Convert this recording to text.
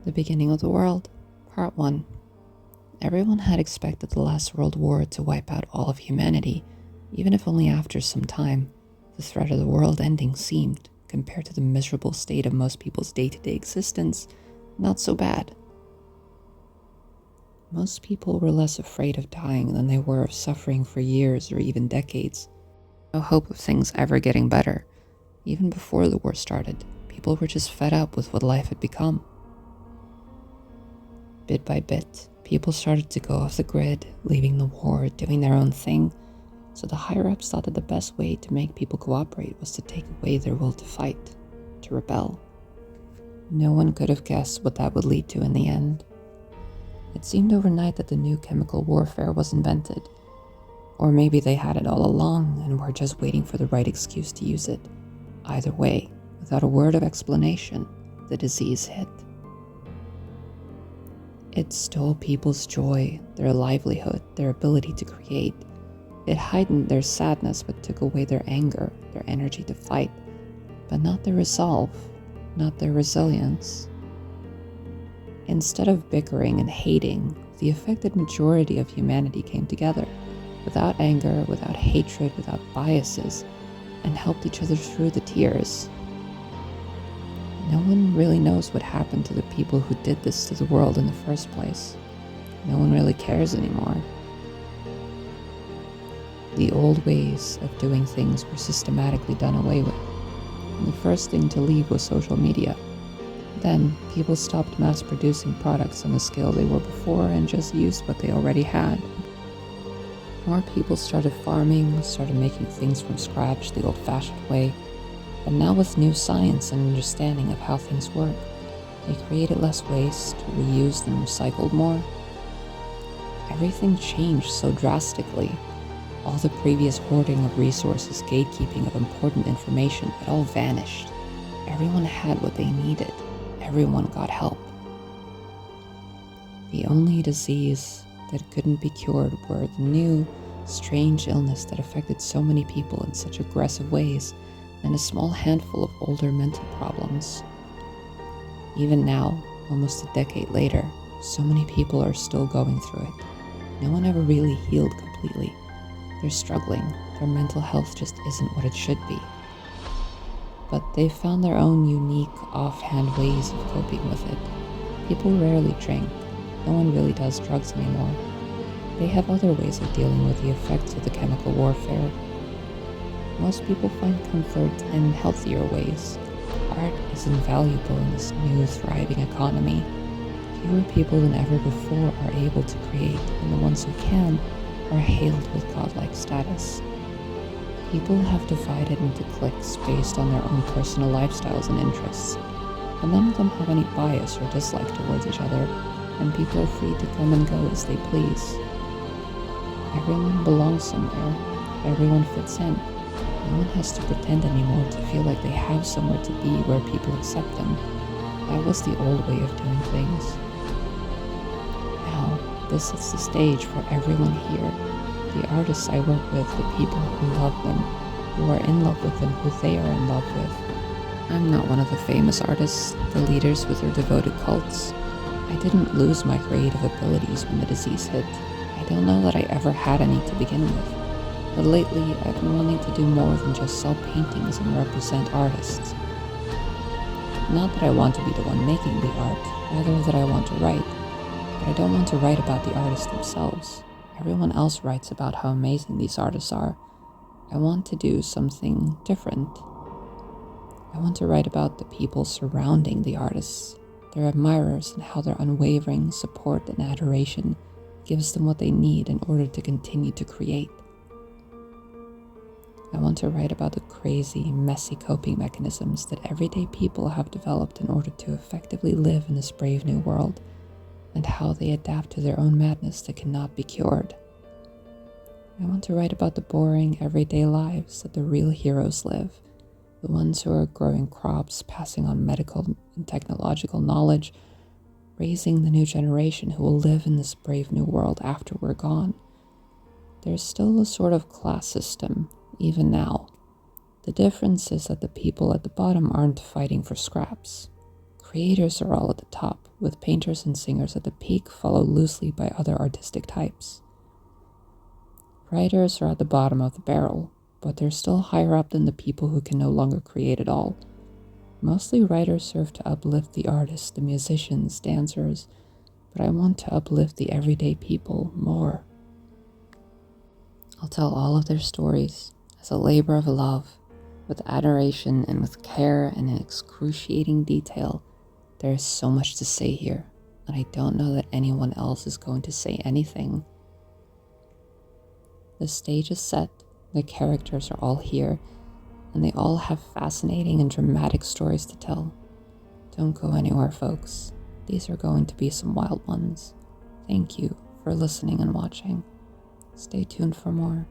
The beginning of the world, part 1. Everyone had expected the last world war to wipe out all of humanity, even if only after some time. The threat of the world ending seemed, compared to the miserable state of most people's day-to-day existence, not so bad. Most people were less afraid of dying than they were of suffering for years or even decades. No hope of things ever getting better. Even before the war started, people were just fed up with what life had become. Bit by bit, people started to go off the grid, leaving the war, doing their own thing. So the higher-ups thought that the best way to make people cooperate was to take away their will to fight, to rebel. No one could have guessed what that would lead to in the end. It seemed overnight that the new chemical warfare was invented. Or maybe they had it all along and were just waiting for the right excuse to use it. Either way, without a word of explanation, the disease hit. It stole people's joy, their livelihood, their ability to create. It heightened their sadness but took away their anger, their energy to fight, but not their resolve, not their resilience. Instead of bickering and hating, the affected majority of humanity came together, without anger, without hatred, without biases, and helped each other through the tears. No one really knows what happened to the people who did this to the world in the first place. No one really cares anymore. The old ways of doing things were systematically done away with. And the first thing to leave was social media. Then, people stopped mass-producing products on the scale they were before and just used what they already had. More people started farming, started making things from scratch the old-fashioned way. But now with new science and understanding of how things work, they created less waste, reused and recycled more. Everything changed so drastically. All the previous hoarding of resources, gatekeeping of important information, it all vanished. Everyone had what they needed. Everyone got help. The only disease that couldn't be cured were the new, strange illness that affected so many people in such aggressive ways, and a small handful of older mental problems. Even now, almost a decade later, so many people are still going through it. No one ever really healed completely. They're struggling. Their mental health just isn't what it should be. But they've found their own unique, offhand ways of coping with it. People rarely drink. No one really does drugs anymore. They have other ways of dealing with the effects of the chemical warfare. Most people find comfort in healthier ways. Art is invaluable in this new, thriving economy. Fewer people than ever before are able to create, and the ones who can are hailed with godlike status. People have divided into cliques based on their own personal lifestyles and interests, and none of them have any bias or dislike towards each other, and people are free to come and go as they please. Everyone belongs somewhere. Everyone fits in. No one has to pretend anymore to feel like they have somewhere to be where people accept them. That was the old way of doing things. Now, this sets the stage for everyone here. The artists I work with, the people who love them, who are in love with them, who they are in love with. I'm not one of the famous artists, the leaders with their devoted cults. I didn't lose my creative abilities when the disease hit. I don't know that I ever had any to begin with. But lately, I've been wanting to do more than just sell paintings and represent artists. Not that I want to be the one making the art, rather that I want to write. But I don't want to write about the artists themselves. Everyone else writes about how amazing these artists are. I want to do something different. I want to write about the people surrounding the artists, their admirers, and how their unwavering support and adoration gives them what they need in order to continue to create. I want to write about the crazy, messy coping mechanisms that everyday people have developed in order to effectively live in this brave new world, and how they adapt to their own madness that cannot be cured. I want to write about the boring, everyday lives that the real heroes live, the ones who are growing crops, passing on medical and technological knowledge, raising the new generation who will live in this brave new world after we're gone. There's still a sort of class system, even now. The difference is that the people at the bottom aren't fighting for scraps. creators are all at the top, with painters and singers at the peak, followed loosely by other artistic types. Writers are at the bottom of the barrel, but they're still higher up than the people who can no longer create at all. Mostly writers serve to uplift the artists, the musicians, dancers, but I want to uplift the everyday people more. I'll tell all of their stories as a labor of love, with adoration and with care and in excruciating detail. There is so much to say here, and I don't know that anyone else is going to say anything. The stage is set, the characters are all here, and they all have fascinating and dramatic stories to tell. Don't go anywhere, folks. These are going to be some wild ones. Thank you for listening and watching. Stay tuned for more.